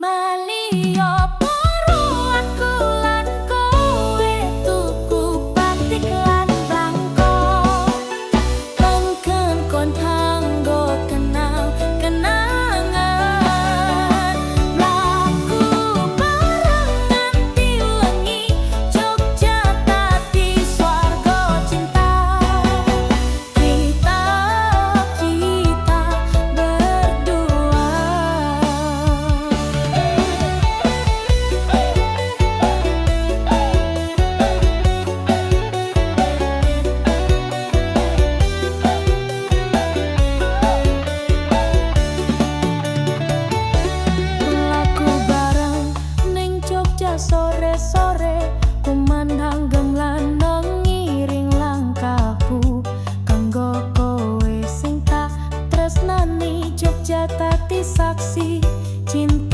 Malio poro aku lan kowe tuku batik lan blangko Pengken kon tanggo kenangan Mlaku bareng nganti wengi Jogja dadi swarga cinta Kita berdua Mlaku bareng ning Jogja sore-sore Kumandang gemlanong ngiring langkahku Kanggo kowe sing tak tresnani Jogja dadi saksi cinta